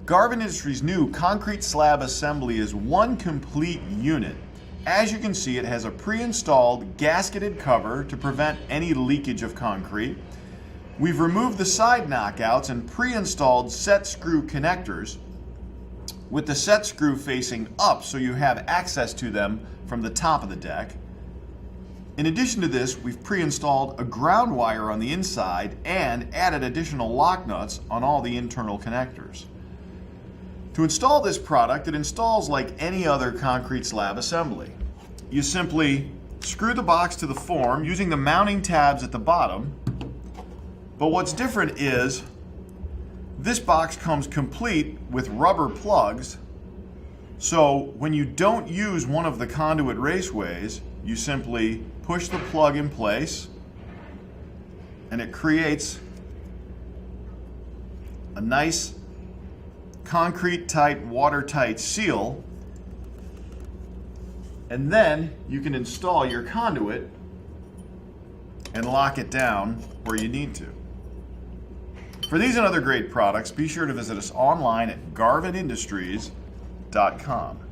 Garvin Industries' new concrete slab assembly is one complete unit. As you can see, it has a pre-installed gasketed cover to prevent any leakage of concrete. We've removed the side knockouts and pre-installed set screw connectors with the set screw facing up so you have access to them from the top of the deck. In addition to this, we've pre-installed a ground wire on the inside and added additional lock nuts on all the internal connectors. To install this product, it installs like any other concrete slab assembly. You simply screw the box to the form using the mounting tabs at the bottom, but what's different is this box comes complete with rubber plugs, so when you don't use one of the conduit raceways, you simply push the plug in place and it creates a nice concrete tight, watertight seal, and then you can install your conduit and lock it down where you need to. For these and other great products, be sure to visit us online at garvinindustries.com.